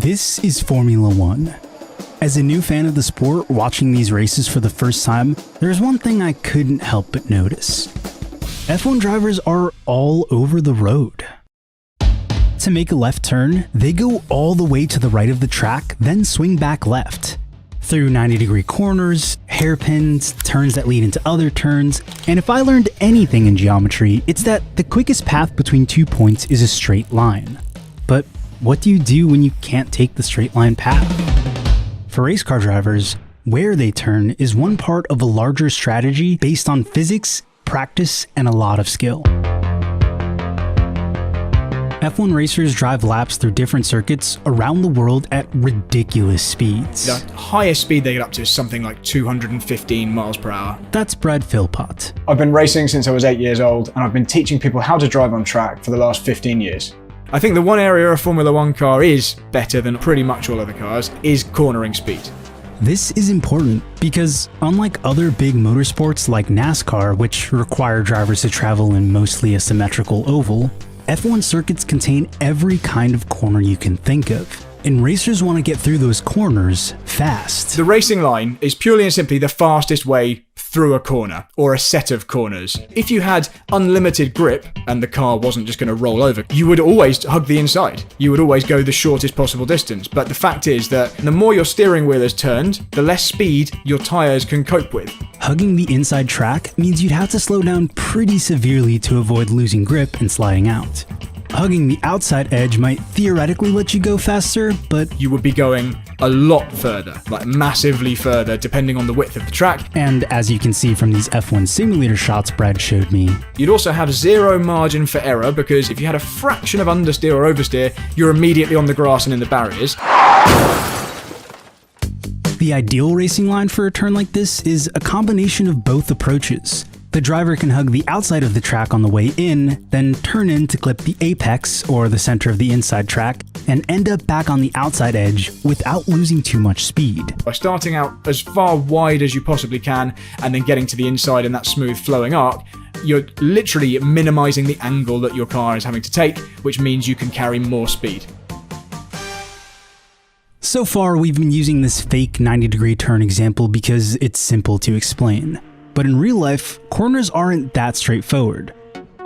This is Formula One. As a new fan of the sport watching these races for the first time, there's one thing I couldn't help but notice. F1 drivers are all over the road. To make a left turn, they go all the way to the right of the track, then swing back left. Through 90-degree corners, hairpins, turns that lead into other turns, and if I learned anything in geometry, it's that the quickest path between 2 points is a straight line. But what do you do when you can't take the straight line path? For race car drivers, where they turn is one part of a larger strategy based on physics, practice, and a lot of skill. F1 racers drive laps through different circuits around the world at ridiculous speeds. The highest speed they get up to is something like 215 miles per hour. That's Brad Philpott. I've been racing since I was 8 years old, and I've been teaching people how to drive on track for the last 15 years. I think the one area a Formula One car is better than pretty much all other cars is cornering speed. This is important because unlike other big motorsports like NASCAR, which require drivers to travel in mostly a symmetrical oval, F1 circuits contain every kind of corner you can think of, and racers want to get through those corners fast. The racing line is purely and simply the fastest way through a corner, or a set of corners. If you had unlimited grip, and the car wasn't just going to roll over, you would always hug the inside. You would always go the shortest possible distance. But the fact is that the more your steering wheel is turned, the less speed your tyres can cope with. Hugging the inside track means you'd have to slow down pretty severely to avoid losing grip and sliding out. Hugging the outside edge might theoretically let you go faster, but you would be going a lot further, like massively further, depending on the width of the track. And as you can see from these F1 simulator shots Brad showed me, you'd also have zero margin for error, because if you had a fraction of understeer or oversteer, you're immediately on the grass and in the barriers. The ideal racing line for a turn like this is a combination of both approaches. The driver can hug the outside of the track on the way in, then turn in to clip the apex, or the center of the inside track, and end up back on the outside edge without losing too much speed. By starting out as far wide as you possibly can, and then getting to the inside in that smooth flowing arc, you're literally minimizing the angle that your car is having to take, which means you can carry more speed. So far, we've been using this fake 90-degree turn example because it's simple to explain. But in real life, corners aren't that straightforward.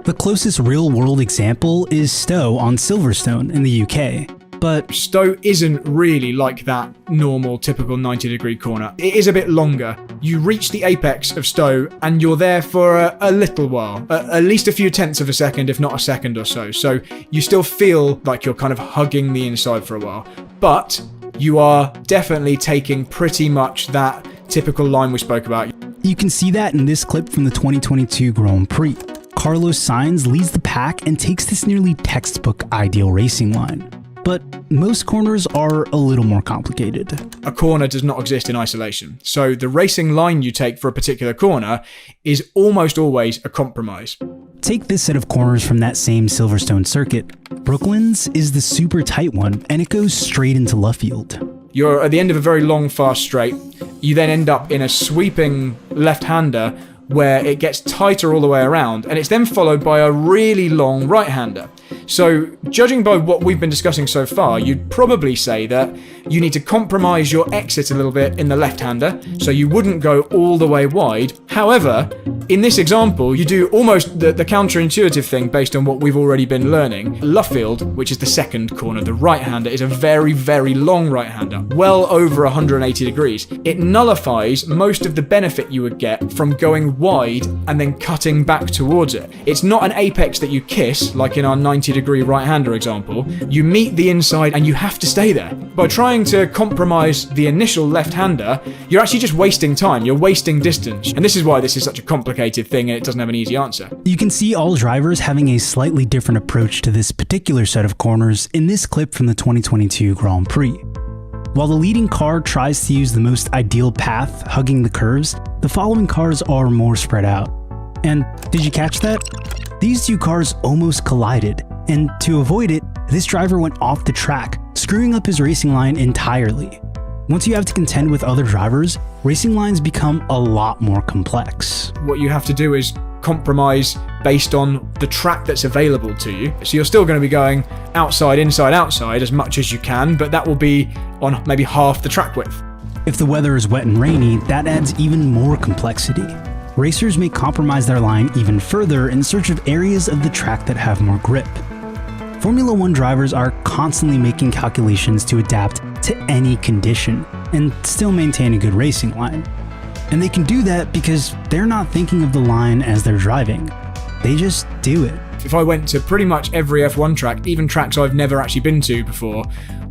The closest real-world example is Stowe on Silverstone in the UK. But Stowe isn't really like that normal, typical 90-degree corner. It is a bit longer. You reach the apex of Stowe and you're there for a little while, at least a few tenths of a second, if not a second or so. So you still feel like you're kind of hugging the inside for a while. But you are definitely taking pretty much that typical line we spoke about. You can see that in this clip from the 2022 Grand Prix. Carlos Sainz leads the pack and takes this nearly textbook ideal racing line. But most corners are a little more complicated. A corner does not exist in isolation, so the racing line you take for a particular corner is almost always a compromise. Take this set of corners from that same Silverstone circuit. Brooklands is the super tight one, and it goes straight into Luffield. You're at the end of a very long, fast straight. You then end up in a sweeping left-hander where it gets tighter all the way around, and it's then followed by a really long right-hander. So, judging by what we've been discussing so far, you'd probably say that you need to compromise your exit a little bit in the left-hander, so you wouldn't go all the way wide. However, in this example, you do almost the counterintuitive thing based on what we've already been learning. Luffield, which is the second corner, the right-hander, is a very, very long right-hander, well over 180 degrees. It nullifies most of the benefit you would get from going wide and then cutting back towards it. It's not an apex that you kiss, like in our 90-degree right-hander example. You meet the inside and you have to stay there. By trying to compromise the initial left-hander, you're actually just wasting time, you're wasting distance. And this is why this is such a complicated thing and it doesn't have an easy answer. You can see all drivers having a slightly different approach to this particular set of corners in this clip from the 2022 Grand Prix. While the leading car tries to use the most ideal path, hugging the curves, the following cars are more spread out. And did you catch that? These two cars almost collided, and to avoid it, this driver went off the track, screwing up his racing line entirely. Once you have to contend with other drivers, racing lines become a lot more complex. What you have to do is compromise based on the track that's available to you. So you're still going to be going outside, inside, outside as much as you can, but that will be on maybe half the track width. If the weather is wet and rainy, that adds even more complexity. Racers may compromise their line even further in search of areas of the track that have more grip. Formula One drivers are constantly making calculations to adapt to any condition and still maintain a good racing line. And they can do that because they're not thinking of the line as they're driving. They just do it. If I went to pretty much every F1 track, even tracks I've never actually been to before,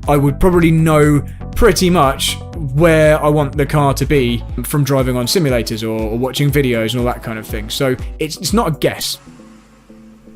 I would probably know pretty much where I want the car to be from driving on simulators or watching videos and all that kind of thing. So it's not a guess.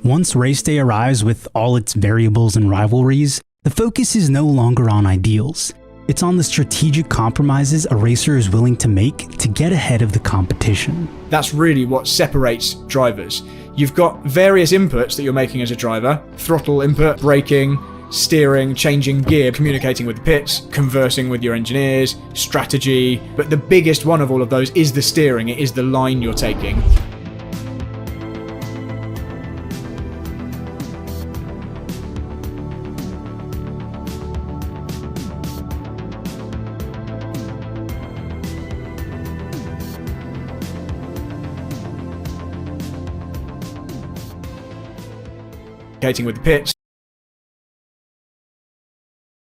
Once race day arrives with all its variables and rivalries, the focus is no longer on ideals. It's on the strategic compromises a racer is willing to make to get ahead of the competition. That's really what separates drivers. You've got various inputs that you're making as a driver: throttle input, braking, steering, changing gear, communicating with the pits, conversing with your engineers, strategy. But the biggest one of all of those is the steering. It is the line you're taking. Communicating with the pits.